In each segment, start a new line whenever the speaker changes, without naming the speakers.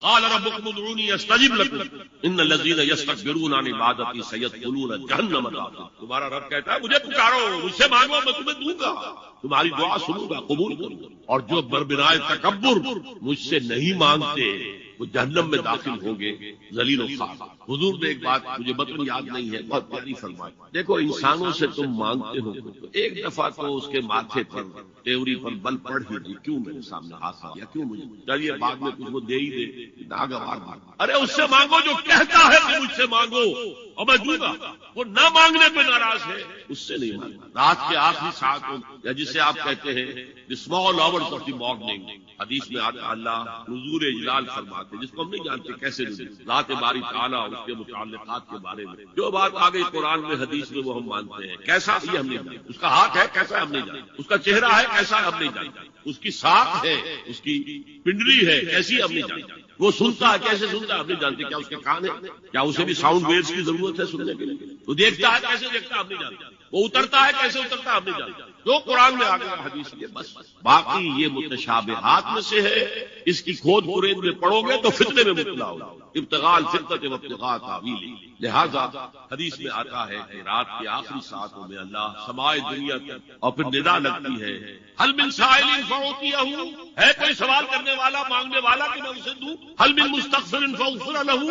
قال ربكم ادعوني استجب لكم ان الذين يستكبرون عن عبادتي سيدخلون جہنم داخل. تمہارا رب کہتا ہے مجھے پکارو، مجھ سے مانگو، میں تمہیں دوں گا، تمہاری دعا سنوں گا، قبول کروں گا. اور جو بربنائے تکبر مجھ سے نہیں مانگتے وہ جہنم میں داخل ہوں گے ذلیل و خوار. حضور نے ایک بات مجھے متن یاد نہیں ہے، بہت پیاری فرمائی. دیکھو انسانوں سے تم مانگتے ہو تو ایک دفعہ تو اس کے ماتھے پر تیوری پر بل پڑ ہی دی، کیوں میرے سامنے ہاتھ آ گیا، کیوں مجھے چلیے بعد میں کچھ وہ دے ہی دے، ناگوار. ارے اس سے مانگو جو کہتا ہے کہ مجھ سے مانگو اور میں دوں گا. وہ نہ مانگنے پہ ناراض ہے، اس سے نہیں مانگا. رات کے آخری ساعتوں یا جسے آپ کہتے ہیں the small hours of the morning، حدیث میں آتا اللہ نزول اجلال فرماتے جس کو ہم نہیں جانتے کیسے نزول، ذات باری تعالیٰ اور اس کے متعلقات کے بارے میں جو بات آ گئی قرآن میں حدیث میں وہ ہم مانتے ہیں. کیسا یہ ہم نہیں جانتے، اس کا ہاتھ ہے کیسا ہم نہیں جانتے، اس کا چہرہ ہے کیسا ہم نہیں جانتے، اس کی ساکھ ہے، اس کی پنڈلی ہے کیسی ہم نہیں جانتے، وہ سنتا ہے کیسے سنتا ہے ہم نہیں جانتے، کیا اس کے کان ہے، کیا اسے بھی ساؤنڈ ویوز کی ضرورت ہے سننے کے لیے، وہ دیکھتا ہے کیسے دیکھتا ہے ہم نہیں جانتے، وہ اترتا ہے کیسے اترتا ہے ہم نہیں جانتے. جو قرآن میں آ گیا حدیث میں بس. باقی یہ متشابہات میں سے ہے، اس کی کھود کرید میں پڑھو گے تو فتنے میں مبتلا ہوگا. ابتغاء الفتنة وابتغاء تاویلہ. لہذا حدیث میں آتا ہے کہ رات کی آخری ساعتوں میں اللہ سمائے دنیا تک اور پھر ندا لگتی ہے حل من سائل فاعطیہ، ہے کوئی سوال کرنے والا مانگنے والا کہ میں اسے دوں، حل من مستغفر فاغفر لہ،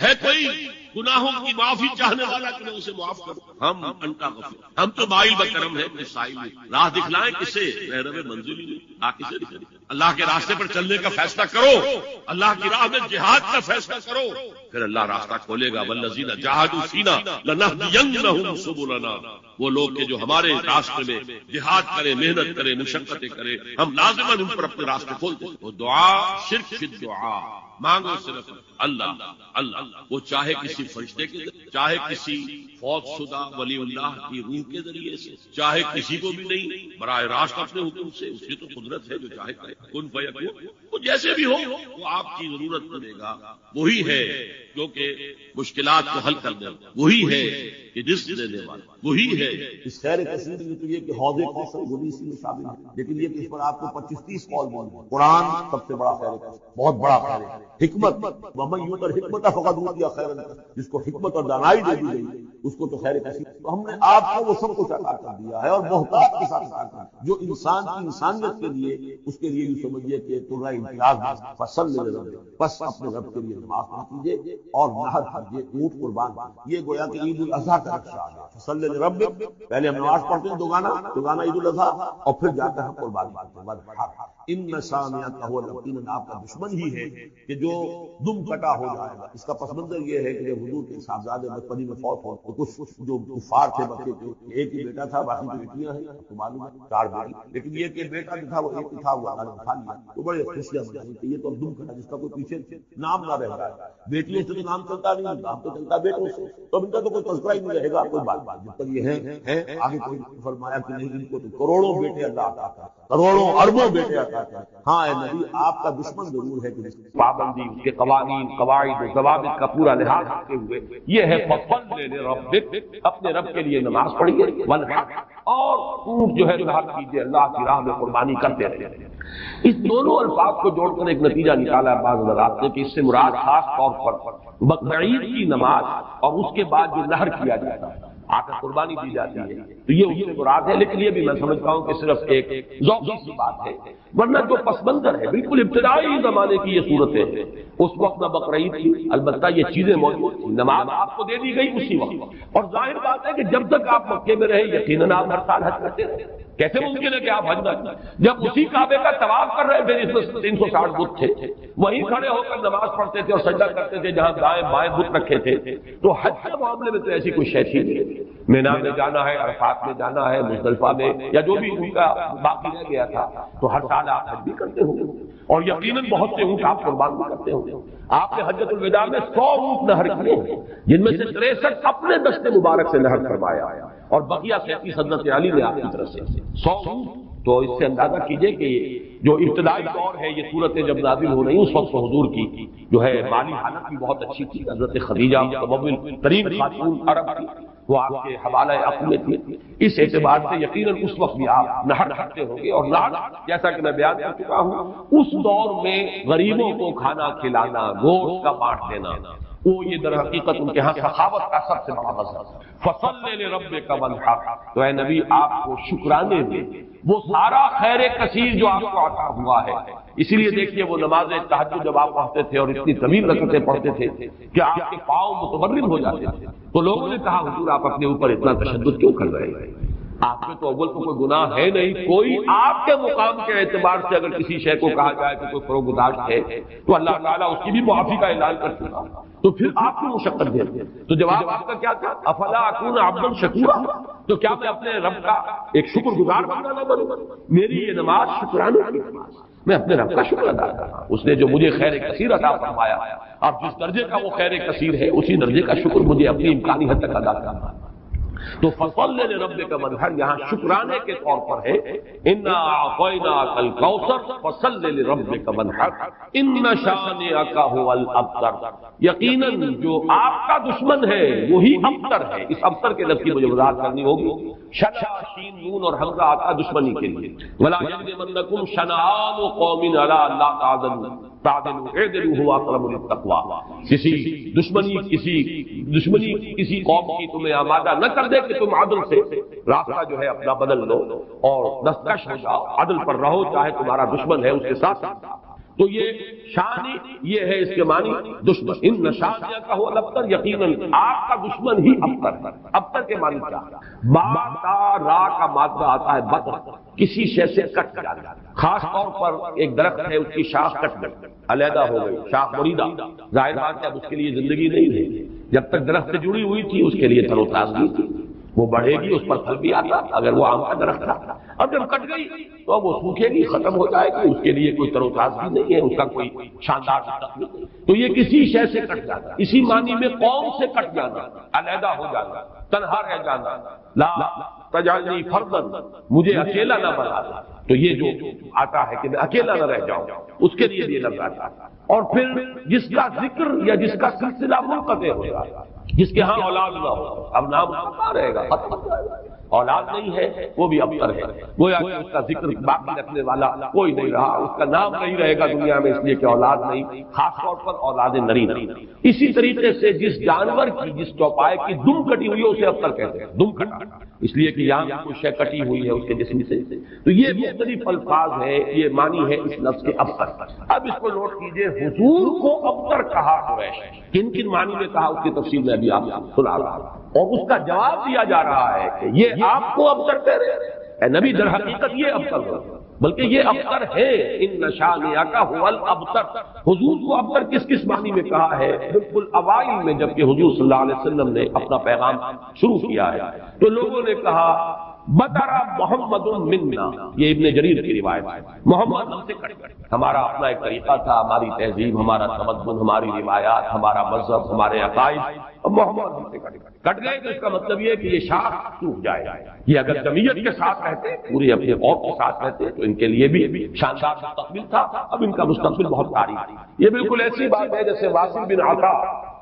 ہے کوئی گناہوں کی معافی چاہنے والا کہ میں اسے معاف کروں. ہم انتا غفور، ہم تو مائل بکرم ہے سائل راہ دکھلائیں کسے، محرم منزل نہیں راہ کسے دکھلائیں. اللہ کے راستے پر چلنے کا فیصلہ کرو، اللہ کی راہ میں جہاد کا فیصلہ کرو، پھر اللہ راستہ کھولے گا. والذین جاہدوا فینا لنہدینہم سبلنا. وہ لوگ کہ جو ہمارے راستے میں جہاد کرے، محنت کرے، مشقتیں کرے، ہم لازماً ان پر اپنے راستے کھولتے ہیں. وہ دعا شرک فی الدعا، مانگو صرف اللہ اللہ. وہ چاہے کسی فرشتے کے ذریعے، چاہے کسی فوت شدہ ولی اللہ کی روح کے ذریعے سے، چاہے کسی کو بھی نہیں، براہ راست اپنے حکم سے. اس کی تو قدرت ہے جو چاہے کرے. کن فیکون، وہ جیسے بھی ہو وہ آپ کی ضرورت کرے گا. وہی ہے جو کہ مشکلات کو حل کر دے، وہی ہے کہ رزق دینے والا، وہی ہے.
اس خیر کثیر میں تو یہ کہ حوض کوثر وہ بھی اسی میں شامل ہے، لیکن یہ کہ اس پر آپ کو 25-30 قول بولنا. قرآن سب سے بڑا خیر ہے، بہت بڑا خیر ہے. حکمت، ومن یؤت الحکمۃ فقد اوتی خیرا کثیرا، جس کو حکمت اور دانائی دے دی گئی اس کو تو خیر کثیر. تو ہم نے آپ کو وہ سب کچھ عطا کر دیا ہے اور محتاط کے ساتھ عطا کر دیا. جو انسان کی انسانیت کے لیے، اس کے لیے یہ سمجھیے کہ ترا امتیاز فصل لربک، بس اپنے رب کے لیے نماز پڑھ کیجیے اور نہر کیجیے، اونٹ قربان. یہ گویا کہ عید الاضحیٰ کا نقشہ ہے. فصل لربک، پہلے ہم نماز پڑھتے ہیں دوگانا عید الاضحیٰ، اور پھر جا کر ہم قربانی کرتے ہیں. ان شانئک هو الابتر، آپ کا دشمن ہی ہے کہ جو دم کٹا ہو جائے گا. اس کا پس منظر یہ ہے کہ جب حضور کے صاحبزادے بچپنی میں فوت ہو تو کچھ جو کفار تھے مکے کے، ایک ہی بیٹا تھا، باقی تو بیٹیاں ہیں، تو معلوم ہے 4 بیٹی، لیکن یہ کہ بیٹا جو تھا وہ ایک ہی تھا، وہ اللہ نے اٹھا لیا. تو بڑے خوشیاں منائی کہ یہ تو دم کٹا جس کا کوئی پیچھے نام نہ رہ جائے. بیٹیوں سے تو نام چلتا نہیں، نام تو چلتا بیٹوں سے، تو ان کا تو کوئی تذکرہ ہی نہیں رہے گا. کوئی بات جب تک یہ ہے آگے کوئی فرمایا کہ نہیں ان کو تو کروڑوں بیٹے اللہ عطا کرے، کروڑوں اربوں بیٹے عطا کرے. ہاں اے نبی، آپ کا دشمن ضرور ہے کہ جس کی
پابندی، اس کے قوانین، قواعد و ضوابط کا پورا لحاظ رکھتے ہوئے یہ ہے فصل لربک، اپنے رب کے لیے نماز پڑھیے، والحق، اور اونٹ جو ہے نحر کیجیے، اللہ کی راہ میں قربانی کرتے رہیے. اس دونوں الفاظ کو جوڑ کر ایک نتیجہ نکالا ہے بعض حضرات نے کہ اس سے مراد خاص طور پر بقرعید کی نماز اور اس کے بعد جو نحر کیا جاتا ہے، آ کر قربانی دی جاتی ہے، تو یہ اس سے مراد ہے. لیکن یہ بھی میں سمجھتا ہوں کہ صرف ایک ذوقی سی بات ہے، ورنہ جو پس منظر ہے بالکل ابتدائی زمانے کی یہ صورت ہے. اس وقت نہ بقرعید تھی، البتہ یہ چیزیں موجود تھیں، نماز آپ کو دے دی گئی اسی وقت. اور ظاہر بات ہے کہ جب تک آپ مکے میں رہے یقیناً آپ ہر سال حج کرتے رہے. کیسے ممکن ہے کہ آپ حج نہ کریں جب اسی کعبے کا طواف کر رہے تھے جس میں 360 بت تھے، وہیں کھڑے ہو کر نماز پڑھتے تھے اور سجدہ کرتے تھے جہاں دائیں بائیں بت رکھے تھے. تو حج کے معاملے میں تو ایسی کوئی شے تھی نہیں. مینا میں جانا ہے، عرفات میں جانا ہے، مزدلفہ میں، یا جو بھی ان کا باقی رہ گیا تھا، تو ہر سال آپ حج بھی کرتے ہوں گے اور یقیناً بہت سے اونٹ آپ قربان بھی کرتے ہوں گے. آپ نے حجۃ الوداع میں 100 اونٹ نحر کیے ہیں، جن میں سے 63 اپنے دست مبارک سے نحر فرمایا اور بقیہ 37 حضرت علی نے آپ کی طرف سے 100 اونٹ. تو اس سے اندازہ کیجئے کہ جو ابتدائی دور ہے یہ صورتیں جب نازل ہو رہی اس وقت حضور کی جو ہے مالی حالت بھی بہت اچھی تھی. حضرت خدیجہ متمول ترین خاتون عرب تھی, وہ آپ کے حوالہ عقل میں تھی. اس اعتبار سے یقیناً اس وقت بھی آپ نہر کرتے ہوں گے. اور نہر جیسا کہ میں بیان کر چکا ہوں, اس دور میں غریبوں کو کھانا کھلانا, گوشت کا بانٹ دینا, وہ یہ در حقیقت ان کے ہاں سخاوت کا سب سے بڑا مظہر. فصل لربک وانحر, تو اے نبی آپ کو شکرانے میں وہ سارا خیر کثیر جو آپ کو عطا ہوا ہے. اسی لیے دیکھیے وہ نماز تہجد جب آپ پڑھتے تھے اور اتنی طویل رکعتیں پڑھتے تھے کہ آپ کے پاؤں متورم ہو جاتے تھے, تو لوگوں نے کہا حضور آپ اپنے اوپر اتنا تشدد کیوں کر رہے ہیں؟ آپ کے تو اول تو کوئی گناہ ہے نہیں, کوئی آپ کے مقام کے اعتبار سے اگر کسی شے کو کہا جائے کہ کوئی فروگزاشت ہے تو اللہ تعالیٰ اس کی بھی معافی کا اعلان کر چکا, تو پھر آپ کی مشقت دے. تو جواب آپ کا کیا تھا؟ افلا اکون عبدا شکورا, تو کیا میں اپنے رب کا ایک شکر گزار بندہ نہ بنوں؟ میری یہ نماز شکرانے کی نماز, میں اپنے رب کا شکر ادا کر رہا ہوں. اس نے جو مجھے خیر کثیر عطا فرمایا, اب جس درجے کا وہ خیر کثیر ہے اسی درجے کا شکر مجھے اپنی امکانی حد تک ادا کرنا ہے. تو فصل لربک وانحر یہاں شکرانے کے طور پر ہے. انا اعطیناک الکوثر فصل لربک وانحر ان شانئک هو الابتر, یقیناً جو آپ کا دشمن ہے وہی ابتر ہے. اس ابتر کے لفظ کی مجھے وضاحت کرنی ہوگی. شنا شین نون اور حمزہ آتا دشمنی کے لیے. ولا یجرمنکم شنآن قوم علی الا تعدلوا اعدلوا هو اقرب للتقوى, کسی دشمنی کسی قوم کی تمہیں آمادہ نہ کر دے کہ تم عدل سے راستہ جو ہے اپنا بدل لو اور دستکش ہو جاؤ, عدل پر رہو چاہے تمہارا دشمن ہے اس کے ساتھ. تو یہ شانی یہ ہے اس کے معنی دشمن. ان شانیہ کا ہو الابتر, یقیناً آپ کا دشمن ہی ابتر ہے. ابتر کے معنی کیا ہے؟ با تا را کا مادہ آتا ہے بطر, کسی شے سے کٹ جانا. خاص طور پر ایک درخت ہے اس کی شاخ کٹ گئی, علیحدہ ہو گئی, شاخ مریدہ, ظاہر بات ہے اب اس کے لیے زندگی نہیں ہے. جب تک درخت سے جڑی ہوئی تھی اس کے لیے تر و تازگی تھی, وہ بڑھے گی, اس پر پھل بھی آتا اگر وہ آم کا درخت تھا. اب جب کٹ گئی تو اب وہ سوکھے گی, ختم ہو جائے گی, اس کے لیے کوئی تر و تازگی نہیں ہے, اس کا کوئی شاندار تخلیق نہیں. تو یہ کسی شے سے کٹ جانا, اسی معنی میں قوم سے کٹ جانا, علیحدہ ہو جانا, تنہا رہ جانا. لا تجعلنی فردا, مجھے اکیلا نہ بنا. تو یہ جو آتا ہے کہ میں اکیلا نہ رہ جاؤں, اس کے لیے یہ لفظ آتا ہے. اور پھر جس کا ذکر یا جس کا سلسلہ منقطع ہو جائے, جس کے ہاں اولاد نہ ہو, اب نام کہاں رہے گا, ختم ہو جائے گا. اولاد نہیں ہے وہ بھی ابتر ہے, گویا کہ اس کا ذکر باقی رکھنے والا کوئی نہیں رہا, اس کا نام نہیں رہے گا دنیا میں, اس لیے کہ اولاد نہیں, خاص طور پر اولاد نری نہیں. اسی طریقے سے جس جانور کی, جس چوپائے کی دم کٹی ہوئی ہے اسے ابتر کہتے ہیں, دم کٹا, اس لیے کہ یہاں کوئی شے کٹی ہوئی ہے اس کے جسم سے. تو یہ مختلف الفاظ ہے, یہ معنی ہے اس لفظ کے ابتر. اب اس کو نوٹ کیجئے, حضور کو ابتر کہا قریش, کن کن معنی میں کہا اس کی تفصیل میں ابھی آپ سنا رہا ہوں, اور اس کا جواب دیا جا رہا ہے کہ یہ آپ کو ابتر کہہ رہے ہیں. اے نبی در حقیقت یہ ابتر ہو, بلکہ یہ ابتر ہے. ان شانئک هو الابتر, حضور کو ابتر کس کس معنی میں کہا ہے؟ بالکل اوائل میں جب کہ حضور صلی اللہ علیہ وسلم نے اپنا پیغام شروع کیا ہے تو لوگوں نے کہا بطر محمد منا, یہ ابن جریر کی روایت ہے, محمد ہم سے کٹ گئے. ہمارا اپنا ایک طریقہ تھا, ہماری تہذیب, ہمارا تمدن, ہماری روایات, ہمارا مذہب, ہمارے عقائد, اب محمد ہم سے کٹ گئے. تو اس کا مطلب یہ کہ یہ شاخ ٹوٹ جائے. یہ اگر جمعیت کے ساتھ رہتے, پورے اپنے قوم کے ساتھ رہتے تو ان کے لیے بھی شاندار مستقبل تھا. اب ان کا مستقبل بہت تاریخ. یہ بالکل ایسی بات ہے جیسے واصل بن عطا,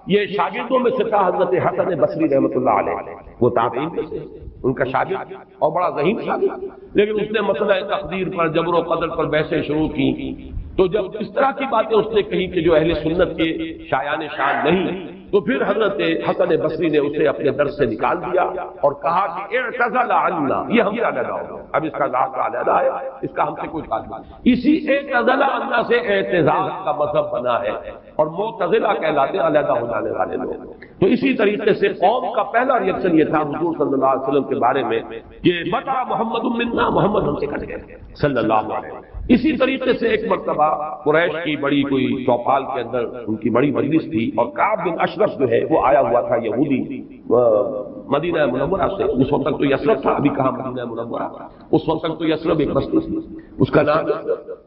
یہ شاگردوں میں سے تھا حضرت حسن بصری رحمۃ اللہ علیہ, وہ تابعین میں سے, ان کا شاگرد اور بڑا ذہین شاگرد. لیکن اس نے مسئلہ تقدیر پر, جبر و قدر پر بحثیں شروع کی. تو جب اس طرح کی باتیں اس نے کہی کہ جو اہل سنت کے شایان شان نہیں, تو پھر حضرت حسن بصری نے اسے اپنے درس سے نکال دیا اور کہا کہ اعتزل عنا, یہ ہم سے علیحدہ ہو گیا. اب اس کا ذات علیحدہ ہے, اس کا ہم سے کوئی تعلق نہیں. اسی اعتزل عنا سے اعتزال کا مذہب بنا ہے, اور معتزلہ کہلاتے علیحدہ ہو جانے والے لوگ. تو اسی طریقے سے قوم کا پہلا ریئیکشن یہ تھا حضور صلی اللہ علیہ وسلم کے بارے میں کہ بطا محمد منا, محمد ہم سے کٹ گئے صلی اللہ علیہ وسلم. اسی طریقے سے ایک مرتبہ قریش کی بڑی کوئی چوپال کے اندر ان کی بڑی مجلس تھی, اور کعب بن اشرف جو ہے وہ آیا ہوا تھا یہودی مدینہ منورہ سے. اس وقت تک تو یثرب تھا, ابھی کہاں مدینہ منورہ, اس وقت تک تو یثرب ایک بستی تھی, اس کا نام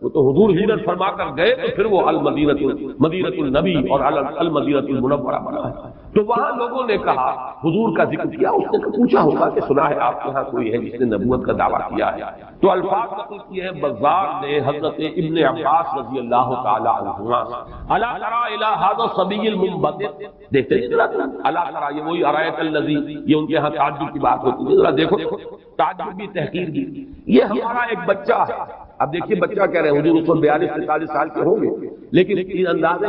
وہ تو حضور ہجرت فرما کر گئے تو پھر وہ مدینۃ النبی اور المدینۃ المنورہ بنا ہے۔ تو وہاں لوگوں نے کہا حضور کا ذکر کیا، اس نے پوچھا ہوگا کہ سنا ہے آپ کے یہاں کوئی ہے جس نے نبوت کا دعویٰ کیا ہے؟ تو الفاظ نقل کیے ہیں بزار نے حضرت ابن عباس رضی اللہ تعالی عنہما، الا تری الی ھذا الصبی المنبت، دیکھتے ہیں ذرا، الا تری، یہ وہی ارایت الذی، یہ ان کے یہاں تعجب کی بات ہوتی ہے، ذرا دیکھو تعجب بھی تحقیر بھی، یہ ہمارا ایک بچہ ہے۔ اب دیکھیے بچہ کہہ رہے ہیں، حضور اس کو 42-43 سال کے ہوں گے، لیکن یہ انداز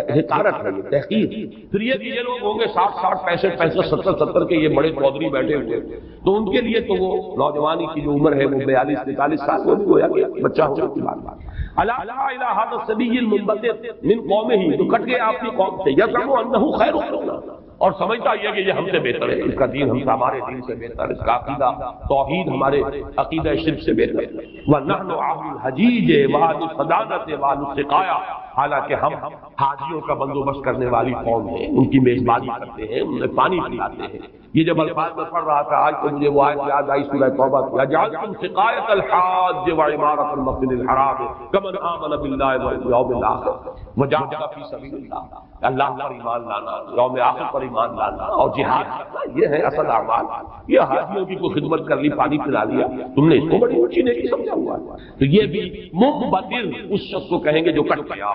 حقارت ہے، یہ تحقیر۔ پھر یہ لوگ ہوں گے 60-60 65 70 کے، یہ بڑے چودھری بیٹھے ہوئے، تو ان کے لیے تو وہ نوجوانی کی جو عمر ہے وہ 42-43 سال، وہ بھی گویا کہ بچہ ہونے کی بات۔ الا تری الی ھذا الصبی المنبت من قومہ، تو کٹ گئے آپ کی قوم سے، یزعم انہ خیر منا، اور سمجھتا یہ کہ یہ ہم سے بہتر ہے، اس کا دین ہمارے دین سے بہتر ہے، اس کا عقیدہ توحید ہمارے عقیدہ شرک سے بہتر ہے۔ وَنَحْنُ أَهْلُ الْحَجِيجِ وَأَهْلُ الصَّدَانَةِ وَأَهْلُ السِّقَايَةِ، حالانکہ ہم حاجیوں کا بندوبست کرنے والی قوم ہیں، ان کی میزبانی کرتے ہیں، انہیں پانی پلاتے ہیں۔ یہ جب الفاظ میں پڑھ رہا تھا آج تو مجھے وہ آیت یاد آئی سورہ توبہ کی، جعلتم سقایۃ الحاج وعمارۃ المسجد الحرام کمن آمن باللہ والیوم الآخر وجاہد فی سبیل اللہ، اللہ پر ایمان لانا، یوم آخر پر ایمان لانا اور جہاد کرنا، یہ ہے اصل اعمال۔ یہ حاجیوں کی کوئی خدمت کر لی، پانی پلا لیا، تم نے اس کو بڑی اونچی نیکی سمجھا ہوا ہے۔ تو یہ بھی منبدر اس شخص کو کہیں گے جو کٹ گیا۔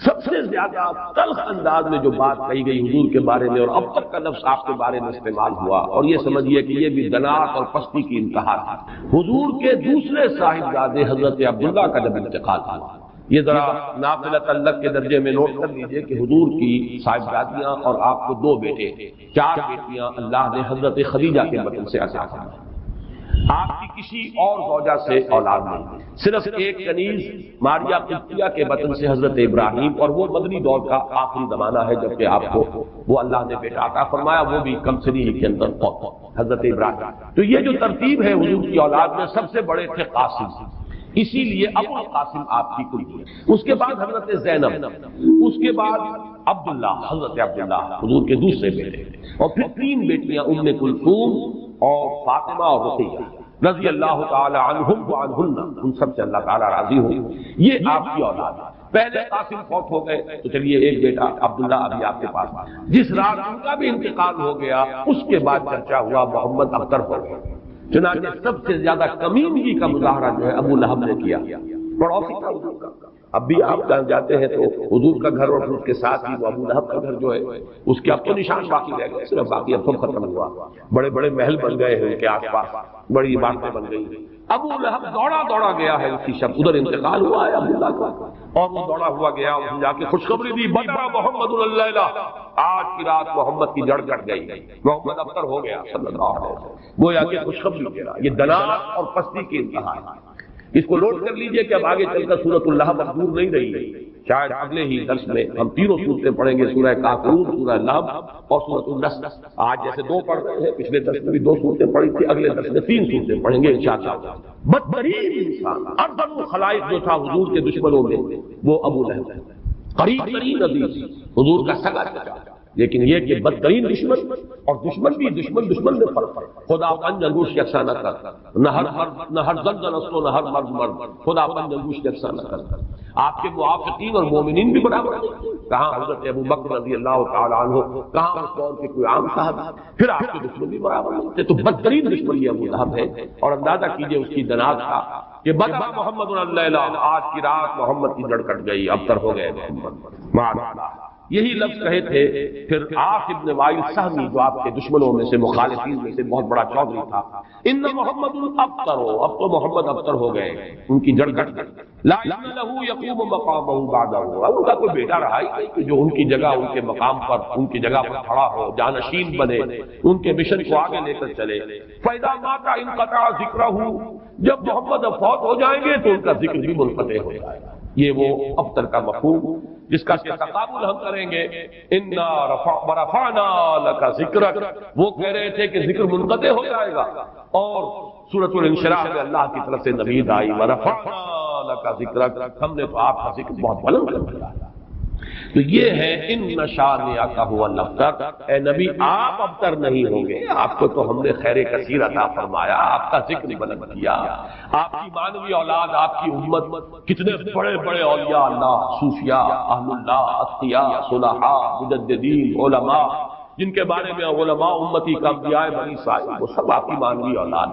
سب سے زیادہ تلخ انداز میں جو بات کہی گئی حضور کے بارے میں، اور اب تک کا لفظ آپ کے بارے میں استعمال ہوا، اور یہ سمجھیے کہ یہ بھی دنات اور پستی کی انتہا تھی۔ حضور کے دوسرے صاحبزادے حضرت عبداللہ کا جب انتقال ہوا، یہ ذرا نافلہ تعلق کے درجے میں نوٹ کر لیجئے کہ حضور کی صاحبزادیاں اور آپ کو 2 بیٹے، 4 بیٹیاں اللہ نے حضرت خدیجہ کے بطن سے عطا فرمائیں۔ آپ کی کسی اور زوجہ سے اولاد نہیں، صرف ایک کنیز ماریہ قبطیہ کے بطن سے حضرت ابراہیم، اور وہ مدنی دور کا آخری زمانہ ہے جبکہ آپ کو وہ اللہ نے بیٹا عطا فرمایا، وہ بھی کم سنی کے اندر فوت، حضرت ابراہیم۔ تو یہ جو ترتیب ہے حضور کی اولاد میں، سب سے بڑے تھے قاسم، اسی لیے ابو القاسم آپ کی کلید، اس کے بعد حضرت زینب، اس کے بعد عبداللہ، حضرت عبداللہ حضور کے دوسرے بیٹے، اور پھر 3 بیٹیاں ام کلثوم اور فاطمہ اور رقیہ رضی اللہ تعالی عنہم وعنہن، ان سب سے اللہ تعالی راضی ہو۔ یہ آپ کی اولاد ہے۔ پہلے قاسم فوت ہو گئے تو چلیے ایک بیٹا عبداللہ ابھی آپ کے پاس، جس رات ان کا بھی انتقال ہو گیا اس کے بعد چرچا ہوا محمد اختر ہو گئے۔ چنانچہ سب سے زیادہ کمینگی کا مظاہرہ جو ہے ابو لہب نے کیا، پڑوسی تھا حضور کا۔ اب بھی آپ جہاں جاتے ہیں تو حضور کا گھر اور اس کے ساتھ ہی وہ ابو لہب کا گھر جو ہے اس کے اب تو نشان باقی رہ گئے، صرف باقی اب تو ختم ہوا، بڑے بڑے محل بن گئے ہیں ان کے آس پاس، بڑی عمارتیں بن گئی۔ ابو لہب دوڑا گیا ہے اسی شب، ادھر انتقال ہوا ہے عبداللہ کا، اور وہ دوڑا ہوا گیا، اس نے جا کے خوشخبری دی، بدأ محمد اللیلہ، آج کی رات محمد کی جڑ کٹ گئی، محمد ابتر ہو گیا صلی اللہ علیہ وسلم، گویا کہ خوشخبری دے رہا۔ یہ دنات اور پستی کی انتہا ہے۔ اس کو نوٹ کر لیجئے کہ اب آگے چل کر سورۃ اللہب دور نہیں رہی، شاید اگلے ہی درس میں ہم 3 صورتیں پڑھیں گے، سورہ کافرون، سورہ لہب اور سورۃ النصر۔ آج جیسے 2 پڑھ رہے ہیں، پچھلے درس میں بھی 2 صورتیں پڑھی تھی، اگلے درس میں 3 صورتیں پڑھیں گے انشاءاللہ۔ بدترین انسان، ارذل خلائق جو تھا حضور کے دشمنوں میں، وہ ابو لہب ہے، قریب ترین عزیز، حضور کا سگا چچا، لیکن یہ کہ بدترین دشمن، اور دشمن بھی دشمن میں فرق، خدا پنج انگوش یکساں نہ کر، نہ ہر زن نسل و نہ ہر مرد، خدا پنج انگوش یکساں نہ کر۔ آپ کے موافقین اور مومنین بھی برابر ہیں، کہاں حضرت ابو بکر رضی اللہ تعالی عنہ، کہاں اس دور کے کوئی عام صاحب، پھر آپ کے دشمن بھی برابر ہیں۔ تو بدترین دشمن یہ ابو لہب ہے، اور اندازہ کیجئے اس کی دنات کا کہ بدأ محمد اللیلہ، آج کی رات محمد کی جڑ کٹ گئی، ابتر ہو گئے محمد۔ یہی لفظ کہے تھے پھر عاص ابن وائل سہمی، جو آپ کے دشمنوں میں سے، مخالفین میں سے بہت بڑا چودھری تھا، ان محمد الابتر، اب تو محمد ابتر ہو گئے، ان کی جڑ کٹ گئی، لا لہ یقوم مقامہ بعدہ، ان کا کوئی بیٹا رہا ہی نہیں کہ جو ان کی جگہ، ان کے مقام پر، ان کی جگہ پر کھڑا ہو، جانشین بنے، ان کے مشن کو آگے لے کر چلے۔ فإذا مات انقطع ذکرہ، جب محمد اب فوت ہو جائیں گے تو ان کا ذکر بھی منقطع ہو جائے گا۔ یہ وہ ابتر کا مفہوم جس کا تقابل ہم کریں گے، انا رفعنا لک ذکرک، وہ کہہ رہے تھے کہ ذکر منقطع ہو جائے گا، اور سورۃ الانشراح میں اللہ کی طرف سے نوید آئی، ورفعنا لک ذکرک، ہم نے تو آپ کا ذکر بہت بلند کر دیا۔ تو یہ ہے ان شانئک هو الابتر، اے نبی آپ ابتر نہیں ہوں گے، آپ کو تو ہم نے خیر کثیر عطا فرمایا، آپ کا ذکر بلند کیا، آپ کی مانوی اولاد، آپ کی امت، کتنے بڑے بڑے اولیاء اللہ، صوفیاء، اہل اللہ، اتقیاء، صلحاء، مجددین، علماء، جن کے بارے میں علماء امتی کا انبیاء بنی اسرائیل، وہ سب آپ کی مانوی اولاد۔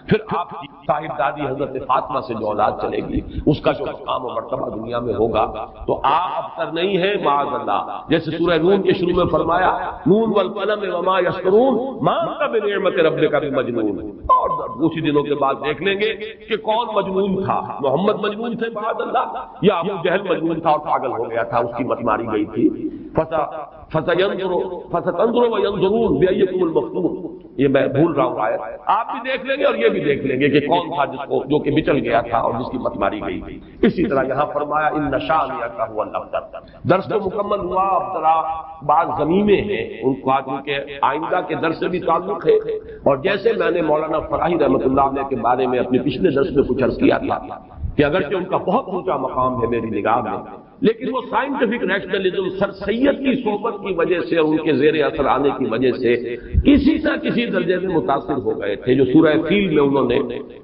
پھر آپ کی صاحب دادی حضرت فاطمہ سے جو اولاد چلے گی، اس کا جو مقام و مرتبہ دنیا میں ہوگا، تو آپ ابتر نہیں ہے معاذ اللہ۔ جیسے سورہ نون کے شروع میں فرمایا نون والقلم وما یسطرون ما انت بنعمت ربک بمجنون، اور اسی دنوں کے بعد دیکھ لیں گے کہ کون مجنون تھا، محمد مجنون تھے معاذ اللہ، یا ابو جہل مجنون تھا اور پاگل ہو گیا تھا، اس کی مت ماری گئی تھی۔ فَسَتَنظُرُ وَيَنظُرُونَ بِأَيِّكُمُ الْمَفْتُونُ، یہ میں بھول رہا ہوں آیت، آپ بھی دیکھ لیں گے اور یہ بھی دیکھ لیں گے کہ کون تھا جس کو جو کہ بچل گیا تھا اور جس کی مت ماری گئی تھی۔ اسی طرح یہاں فرمایا ان شانئک هو الابتر۔ درس تو مکمل ہوا، اب ذرا بعض ضمیمیں ہیں، ان کو آج ان کے آئندہ کے درس سے بھی تعلق ہے، اور جیسے میں نے مولانا فراہی رحمۃ اللہ علیہ کے بارے میں اپنے پچھلے درس میں کچھ عرض کیا تھا کہ اگرچہ ان کا بہت اونچا مقام ہے میری نگاہ میں، لیکن وہ سائنٹیفک نیشنلزم سر سید کی صحبت کی وجہ سے اور ان کے زیر اثر آنے کی وجہ سے کسی نہ کسی درجے میں متاثر ہو گئے تھے، جو سورہ فیل میں انہوں نے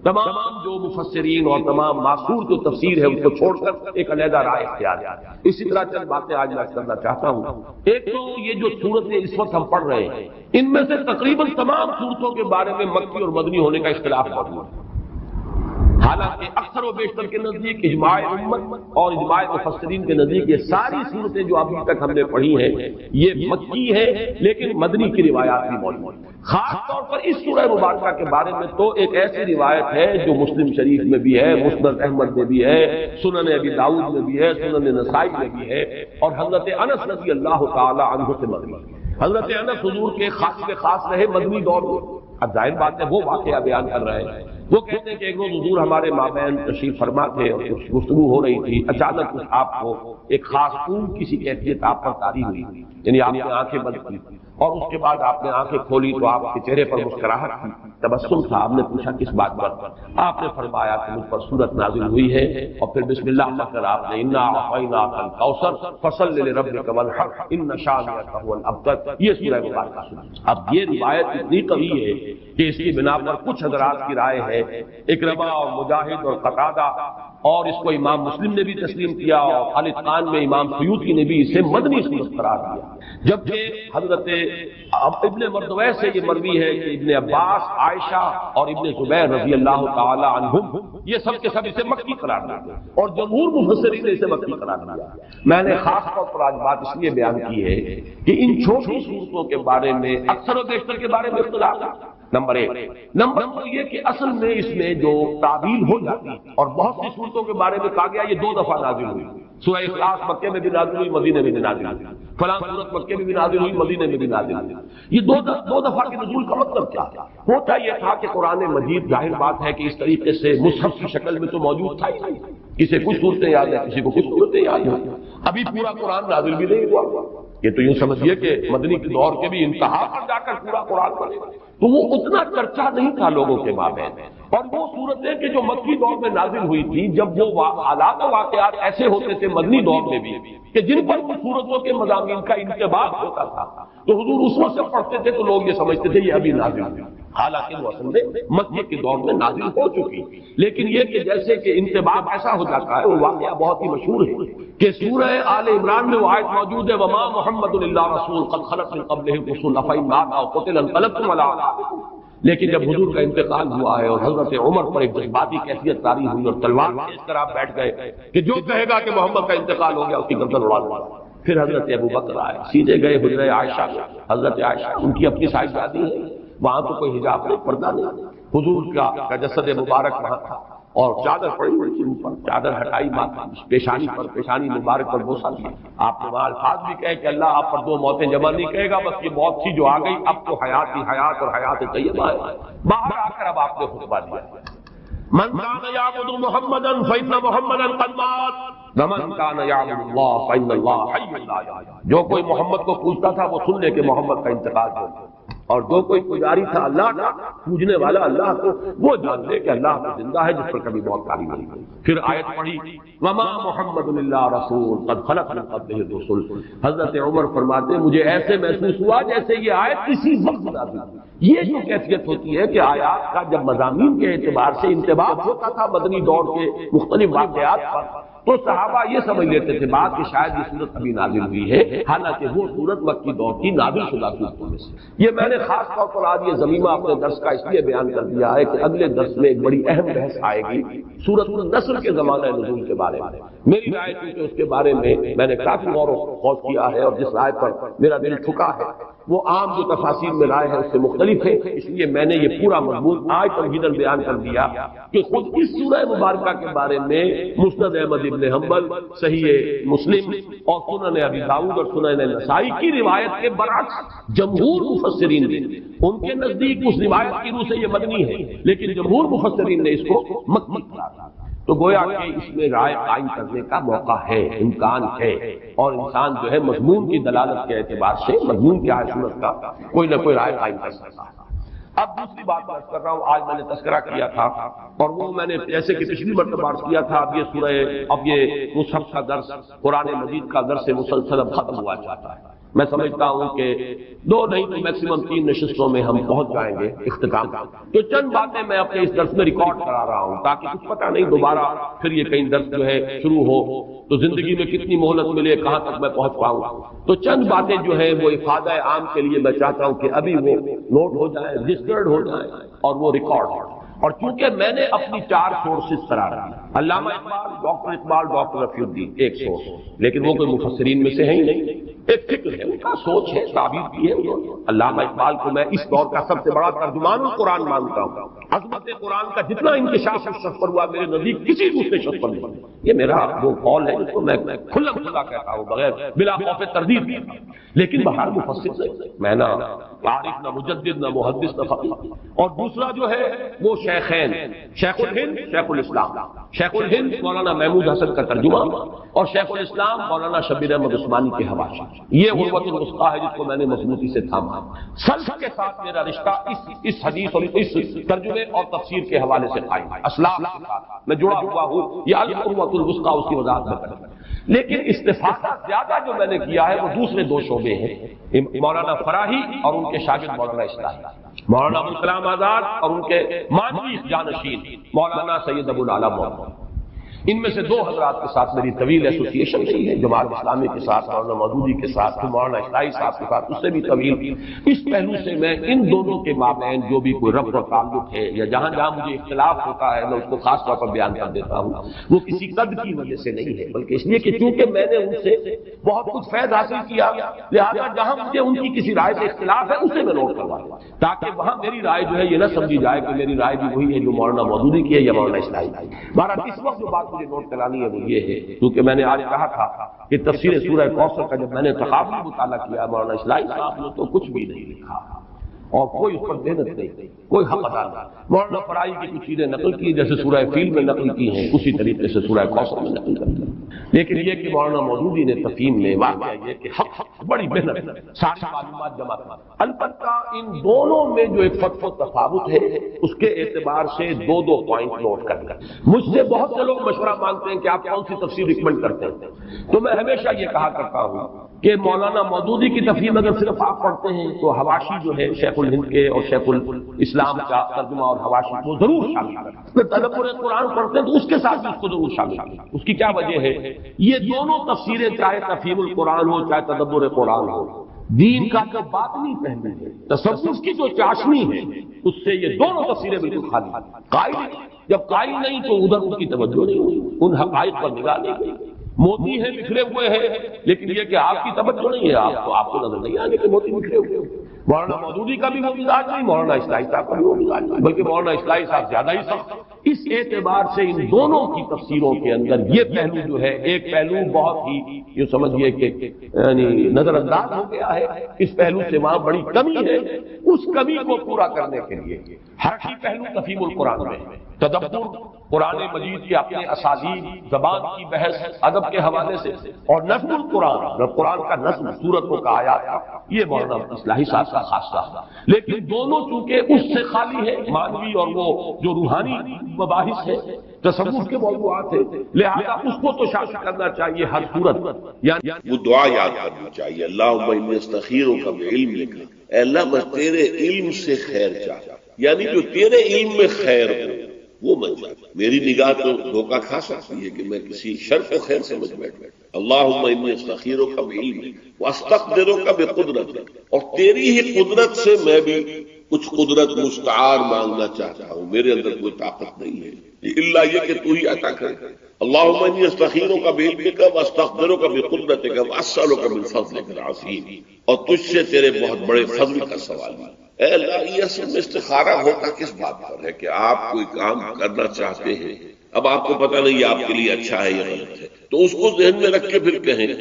تمام جو مفسرین اور تمام معصور جو تفسیر ہے ان کو چھوڑ کر ایک علیحدہ رائے اختیار کی۔ اسی طرح چند باتیں آج میں کرنا چاہتا ہوں۔ ایک تو یہ جو صورتیں اس وقت ہم پڑھ رہے ہیں، ان میں سے تقریباً تمام صورتوں کے بارے میں مکی اور مدنی ہونے کا اختلاف موجود ہے، حالانکہ اکثر و بیشتر کے نزدیک اجماع امت اور اجماع مفسرین کے نزدیک یہ ساری صورتیں جو ابھی تک ہم نے پڑھی ہیں یہ مکی ہے، لیکن مدنی کی روایات بھی موجود ہیں۔ خاص طور پر اس سورہ مبارکہ کے بارے میں تو ایک ایسی روایت ہے جو مسلم شریف میں بھی ہے، مسند احمد میں بھی ہے، سنن ابی داؤد میں بھی ہے، سنن نسائی میں بھی ہے، اور حضرت انس رضی اللہ تعالی عنہ سے مروی۔ حضرت انس حضور کے خاص میں خاص رہے مدنی دور میں، اب ظاہر بات ہے وہ واقعہ بیان کر رہے ہیں۔ وہ کہتے ہیں کہ ایک روز حضور ہمارے مابین تشریف فرما تھے اور کچھ گفتگو ہو رہی تھی، اچانک کچھ آپ کو ایک خاص خون کسی کیفیت آپ پر طاری ہوئی، یعنی آپ نے آنکھیں بند کی اور اس کے بعد آپ نے آنکھیں کھولی تو آپ کے چہرے پر مسکراہٹ تھی، تبسم تھا۔ آپ نے پوچھا کس بات پر؟ آپ نے فرمایا کہ مجھ پر سورت نازل ہوئی ہے، اور پھر بسم اللہ پڑھ کر آپ نے انا اعطیناک الکوثر فصل لربک وانحر ان شانئک هو الابتر، یہ سورہ مبارکہ سنی۔ اب یہ روایت اتنی قوی ہے کہ اس کی بنا پر کچھ حضرات کی رائے ہے، اکرمہ اور مجاہد اور قتادہ، اور اس کو امام مسلم نے بھی تسلیم کیا، اور خالد خان میں امام سیوطی نے بھی اسے مدنی صورت قرار دیا، جبکہ حضرت ابن مردویہ سے یہ مروی ہے کہ ابن عباس، عائشہ اور ابن زبیر رضی اللہ تعالی عنہم یہ سب کے سب اسے مکی قرار دیا، اور جمہور مفسرین نے اسے مکی قرار دیا۔ میں نے خاص طور پر آج بات اس لیے بیان کی ہے کہ ان چھوٹی صورتوں کے بارے میں اکثر و بیشتر کے بارے میں اختلاف ہے، نمبر ایک۔ نمبر دو یہ کہ اصل میں اس میں جو تعبیر ہو جاتی اور بہت سی صورتوں کے بارے میں کہا گیا یہ 2 دفعہ نازل ہوئی، سورہ اخلاص مکے میں بھی نازل ہوئی، مدینے میں بھی نازل ہوئی، فلاں سورت مکے میں بھی نازل ہوئی، مدینے میں بھی نازل ہوئی۔ یہ دو دفعہ کے نزول کا مطلب کیا ہے؟ ہوتا یہ تھا کہ قرآن مجید ظاہر بات ہے کہ اس طریقے سے مصحف کی شکل میں تو موجود تھا ہی نہیں، کسی کچھ صورتیں یاد ہیں، کسی کو کچھ صورتیں یاد ہیں، ابھی پورا قرآن نازل بھی نہیں ہوا۔ یہ تو یوں سمجھیے کہ مدنی کے دور کے بھی انتہا پر جا کر پورا قرآن پڑھے، تو وہ اتنا چرچا نہیں تھا لوگوں کے مابین، اور وہ صورتیں کہ جو مکی دور میں نازل ہوئی تھی، جب وہ حالات و واقعات ایسے ہوتے تھے مدنی دور میں بھی کہ جن پر ان صورتوں کے مضامین کا انتباہ ہوتا تھا، تو حضور اس وقت سے پڑھتے تھے تو لوگ یہ سمجھتے تھے یہ ابھی نازل ہوئی، حالانکہ وہ اصل میں مکی کے دور میں نازل ہو چکی۔ لیکن یہ کہ جیسے کہ انتباہ ایسا ہو جاتا ہے، وہ واقعہ بہت ہی مشہور ہے کہ سورہ آل عمران میں وہ آیت موجود ہے وما محمد الا رسول قد خلت من قبلہ الرسل افإن مات أو قتل انقلبتم على أعقابكم۔ لیکن جب حضور کا انتقال ہوا ہے اور حضرت عمر پر ایک جذباتی کیفیت طاری ہوئی اور تلوار اس طرح بیٹھ گئے کہ جو کہے گا کہ محمد کا انتقال ہو گیا اس کی گردن اڑا دوں، پھر حضرت ابو بکر آئے، سیدھے گئے حجرہ عائشہ، حضرت عائشہ ان کی اپنی صاحبزادی ہے، وہاں تو کوئی حجاب نہیں، پردہ نہیں، حضور کا جسد مبارک وہاں تھا اور چادر پڑی ہوئی تھی اوپر، چادر ہٹائی ماتھا پیشانی پر، پیشانی مبارک پر بوسہ دیا۔ آپ نے وہاں الفاظ بھی کہے کہ اللہ آپ پر 2 موتیں جمع نہیں کہے گا، بس یہ موت تھی جو آ گئی، اب تو حیات ہی حیات اور حیات طیبہ ہے۔ باہر آ کر اب آپ نے خطبہ دیا من کان یعبد محمدا فإن محمدا قد مات ومن کان یعبد اللہ فإن اللہ حی لا یموت۔ جو کوئی محمد کو پوچھتا تھا وہ سن لے کہ محمد کا انتقال ہو گیا۔ اور جو کوئی پجاری تھا اللہ کا، پوجنے والا اللہ کو، وہ جان لے کہ اللہ تو زندہ ہے جس پر کبھی موت کاری نہیں ہوئی۔ پھر آیت پڑھی وما محمد الا رسول قد خلت من قبلہ الرسل۔ حضرت عمر فرماتے ہیں مجھے ایسے محسوس ہوا جیسے یہ آیت کسی وقت نازل ہوئی۔ یہ جو کیفیت ہوتی ہے کہ آیات کا جب مضامین کے اعتبار سے انتباہ ہوتا تھا مدنی دور کے مختلف واقعات پر، تو صحابہ یہ سمجھ لیتے تھے بات کہ شاید یہ صورت ابھی نازل ہوئی ہے، حالانکہ وہ صورت مکی دور کی نازل شدہ صورتوں میں سے۔ یہ میں نے خاص طور پر آج یہ ضمیمہ اپنے درس کا اس لیے بیان کر دیا ہے کہ اگلے درس میں ایک بڑی اہم بحث آئے گی سورۃ النصر کے زمانہ نزول کے بارے میں۔ میری رائے کیونکہ اس کے بارے میں نے کافی غور و خوض کیا ہے، اور جس رائے پر میرا دل ٹھکا ہے وہ عام جو تفاسیر میں رائے ہے اس سے مختلف ہے، اس لیے میں نے یہ پورا مضمون آج تمہیداً بیان کر دیا کہ خود اس سورہ مبارکہ کے بارے میں مسند احمد ابن حنبل، صحیح مسلم اور سنن ابی داؤد اور سنن نسائی کی روایت کے برعکس جمہور مفسرین نے، ان کے نزدیک اس روایت کی روح سے یہ مدنی ہے، لیکن جمہور مفسرین نے اس کو مکی قرار۔ تو گویا کہ اس میں رائے قائم کرنے کا موقع ہے، امکان ہے، اور انسان جو ہے مضمون کی دلالت کے اعتبار سے مضمون کیا ہے سورت کا کوئی نہ کوئی رائے قائم کر سکتا ہے۔ اب دوسری بات میں کر رہا ہوں، آج میں نے تذکرہ کیا تھا اور وہ میں نے جیسے کہ پچھلی مرتبہ عرض کیا تھا، اب یہ مصحف کا درس، قرآن مجید کا درس مسلسل اب ختم ہوا چاہتا ہے۔ میں سمجھتا ہوں کہ 2 نہیں تو میکسیمم 3 نشستوں میں ہم پہنچ جائیں گے اختتام۔ تو چند باتیں میں اپنے اس درس میں ریکارڈ کرا رہا ہوں تاکہ کچھ پتہ نہیں دوبارہ پھر یہ کہیں درس جو ہے شروع ہو تو زندگی میں کتنی مہلت ملے، کہاں تک میں پہنچ پاؤں۔ تو چند باتیں جو ہیں وہ افادہ عام کے لیے میں چاہتا ہوں کہ ابھی وہ نوٹ ہو جائیں، رجسٹرڈ ہو جائیں اور وہ ریکارڈ ہو۔ اور چونکہ میں نے اپنی 4 سورسز قرار دی، علامہ اقبال، ڈاکٹر رفیع الدین ایک سورس، لیکن وہ کوئی مفسرین میں سے ہے ہی نہیں، ایک فکر ہے، ان کا سوچ ہے، تعبیر کی ہے انہوں نے۔ علامہ اقبال کو میں اس دور کا سب سے بڑا ترجمان القرآن مانتا ہوں۔ عظمت قرآن کا جتنا انکشاف اس شخص پر ہوا میرے نزدیک کسی دوسرے شخص پر نہیں۔ یہ میرا وہ قول ہے جس کو میں کھلا کہتا ہوں بغیر بلا خوف تردید کے۔ لیکن بہر مفسر نہیں، میں نہ عارف، نہ مجدد، نہ محدث، نہ فقیہ۔ اور دوسرا جو ہے وہ شیخین، شیخ الہند، شیخ الاسلام۔ شیخ الہند مولانا محمود حسن کا ترجمہ اور شیخ الاسلام مولانا شبیر احمد عثمانی کے حواشی۔ یہ غربت الوثقیٰ ہے جس کو میں نے مضبوطی سے تھاما۔ سلف کے ساتھ میرا رشتہ اس حدیث اور اس ترجمے اور تفسیر کے حوالے سے قائم ہے، اسلاف کے ساتھ میں جڑا ہوا ہوں۔ یہ الغربت الوثقیٰ اس کی وضاحت میں کرتا ہے۔ لیکن استفادہ زیادہ جو میں نے کیا ہے وہ دوسرے 2 شعبے ہیں، مولانا فراہی اور ان کے شاگرد مولانا اصلاحی، مولانا ابوالکلام آزاد اور ان کے مانوی جانشین مولانا سید ابو العلا محمد۔ ان میں سے 2 حضرات کے ساتھ میری طویل ایسوسیشن رہی ہے، جماعت اسلامی کے ساتھ، مولانا مودودی کے ساتھ، مولانا اصلاحی صاحب کے ساتھ اس سے بھی طویل۔ اس پہلو سے میں ان دونوں کے مابین جو بھی کوئی ربط و تعلق ہے یا جہاں جہاں مجھے اختلاف ہوتا ہے میں اس کو خاص طور پر بیان کر دیتا ہوں، وہ کسی قد کی وجہ سے نہیں ہے، بلکہ اس لیے کہ چونکہ میں نے ان سے بہت کچھ فیض حاصل کیا، لہٰذا جہاں مجھے ان کی کسی رائے سے اختلاف ہے اسے میں نوٹ کروا دوں تاکہ وہاں میری رائے جو ہے یہ نہ سمجھی جائے کہ میری رائے بھی وہی ہے جو مولانا مودودی کی ہے یا مولانا اصلاحی کی۔ بہرحال اس وقت جو بات مجھے نوٹ کرانی ہے وہ یہ ہے، کیونکہ میں نے آج کہا تھا کہ تفسیر سورہ کوثر کا جب میں نے تقابلی مطالعہ کیا مولانا اصلاحی صاحب نے تو کچھ بھی نہیں لکھا اور کوئی اس پر محنت نہیں، کوئی حق ادا نہیں۔ مولانا فرائی کی کچھ چیزیں نقل کی جیسے سورہ فیل میں نقل کی ہیں، اسی طریقے سے سورہ کوثر میں نقل کی، لیکن یہ کہ مولانا مودودی نے تفہیم میں واقعہ یہ کہ حق بڑی محنت ساری معلومات جمع کی۔ البتہ ان دونوں میں جو ایک فرق و تفاوت ہے اس کے اعتبار سے 2 پوائنٹ نوٹ کر لیں۔ مجھ سے بہت سے لوگ مشورہ مانگتے ہیں کہ آپ کون سی تفسیر ریکمنڈ کرتے ہیں، تو میں ہمیشہ یہ کہا کرتا ہوں کہ مولانا مودودی کی تفہیم اگر صرف آپ پڑھتے ہیں تو حواشی جو ہے شیخ الہند کے اور شیخ الاسلام کا ترجمہ اور حواشی وہ ضرور شامل کریں۔ اگر تدبر قرآن پڑھتے ہیں تو اس کے ساتھ بھی اس کو ضرور شامل کریں۔ اس کی کیا وجہ ہے؟ یہ دونوں تفسیریں چاہے تفہیم القرآن ہو چاہے تدبر قرآن ہو، دین کا جو باطنی پہلو ہے، تصوف کی جو چاشنی ہے، اس سے یہ دونوں تفسیریں بالکل خالی ہیں۔ قائل جب قائل نہیں تو ادھر ان کی توجہ نہیں ہوئی، ان حقائق پر نگاہ نہیں گئی۔ موتی ہیں بکھرے ہوئے ہیں، لیکن یہ کہ آپ کی توجہ نہیں ہے، آپ کو نظر نہیں آنے کہ موتی بکھرے ہوئے ہیں۔ مولانا مودودی کا بھی وہ مزاج نہیں، مولانا اصلاحی صاحب کا بھی وہ مزاج نہیں، بلکہ مولانا اصلاحی صاحب زیادہ ہی سخت۔ اس اعتبار سے ان دونوں کی تفسیروں کے اندر یہ پہلو جو ہے، ایک پہلو بہت ہی یہ سمجھیے کہ یعنی نظر انداز ہو گیا ہے، اس پہلو سے وہاں بڑی کمی ہے۔ اس کمی کو پورا کرنے کے لیے حرفی پہلو تفہیم القرآن میں، تدبر قرآن مجید کے اپنے اسالیب، زبان کی بحث ادب کے حوالے سے، اور نظم القرآن، قرآن کا نظم، سورتوں کا آیات کا، یہ مولانا اصلاحی صاحب کا خاصہ ہے۔ لیکن دونوں چونکہ اس سے خالی ہے، مانوی اور وہ جو روحانی مباحث ہے، تصوف کے موضوعات ہیں، لہذا اس کو تو شامل کرنا چاہیے ہر صورت، یعنی
وہ دعا یاد کرنی چاہیے، اللہم انی استخیرک بعلمک، اے اللہ میں تیرے علم سے خیر چاہتا، یعنی جو تیرے علم میں خیر ہو وہ میں چاہتا۔ میری نگاہ تو دھوکہ کھا سکتی ہے کہ میں کسی شر کو خیر سمجھ بیٹھا، اللہم انی استخیرک بعلمک واستقدرک بقدرتک، اور تیری ہی قدرت سے میں بھی کچھ قدرت مستعار مانگنا چاہتا ہوں، میرے اندر کوئی طاقت نہیں ہے الا یہ کہ تو ہی عطا کرے۔ اللہم انی استخیرک بعلمک واستقدرک بقدرتک واسألک من فضلک العظیم، اور تجھ سے تیرے بہت بڑے فضل کا سوال ہے۔ اے اللہ، یہ اصل میں استخارہ ہوتا کس بات پر ہے کہ آپ کوئی کام کرنا چاہتے ہیں، اب آپ کو پتہ نہیں آپ کے لیے اچھا ہے یا غلط ہے، تو اس کو ذہن میں رکھ کے پھر کہیں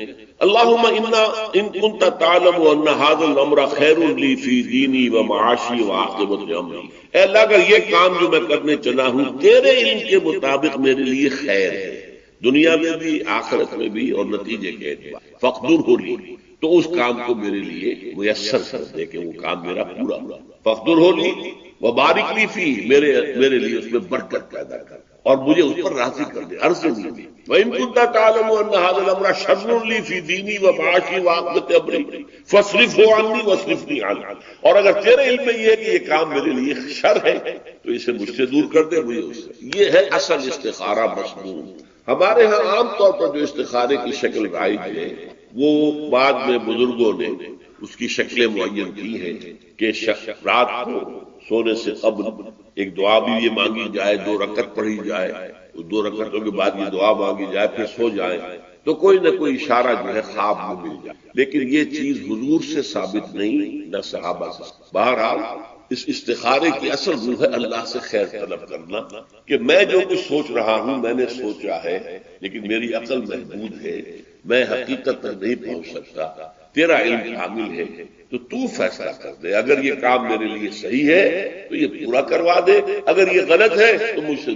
اللہم ان کنت تعلم ان ھذا الامر خیر لی فی دینی و معاشی و عاقبت امری، اے اللہ اگر یہ کام جو میں کرنے چلا ہوں تیرے علم کے مطابق میرے لیے خیر ہے، دنیا میں بھی آخرت میں بھی اور نتیجے کے اعتبار، فقدرہ لی، تو اس کام کو میرے لیے میسر کر دے کہ وہ کام میرا پورا ہوا، فقدرہ لی وبارک لی فی، میرے لیے اس میں برکت پیدا کر اور مجھے اس پر راضی کر دے، ارزقنی بھی۔ وَإِن كُنتَ تَعْلَمُ أَنَّ هَذَا الْأَمْرَ شَرٌّ لِّي فِي دِينِي وَمَعَاشِي وَعَاقِبَةِ أَمْرِي فَاصْرِفْهُ عَنِّي وَاصْرِفْنِي عَنْهُ، اور اگر تیرے علم میں یہ ہے کہ یہ کام میرے لیے شر ہے تو اسے مجھ سے دور کر دے، مجھے اس سے۔ یہ ہے اصل استخارہ مضمون۔ ہمارے ہاں عام طور پر جو استخارے کی شکل رائج ہے وہ بعد میں بزرگوں نے اس کی شکلیں معین کی ہیں کہ رات کو سونے سے قبل ایک دعا بھی یہ مانگی جائے، 2 رکعت پڑھی جائے، 2 رکعتوں کے بعد یہ دعا مانگی جائے، پھر سو جائے تو کوئی نہ کوئی اشارہ جو ہے خواب میں مل جائے، لیکن یہ چیز حضور سے ثابت نہیں، نہ صحابہ سے۔ بہرحال اس استخارے کی اصل روح ہے اللہ سے خیر طلب کرنا، کہ میں جو کچھ سوچ رہا ہوں میں نے سوچا ہے لیکن میری عقل محدود ہے، میں حقیقت تک نہیں پہنچ سکتا، تیرا علم کامل ہے تو تو فیصلہ کر دے، اگر یہ کام میرے لیے صحیح ہے تو یہ پورا کروا دے، اگر یہ غلط ہے تو مجھ سے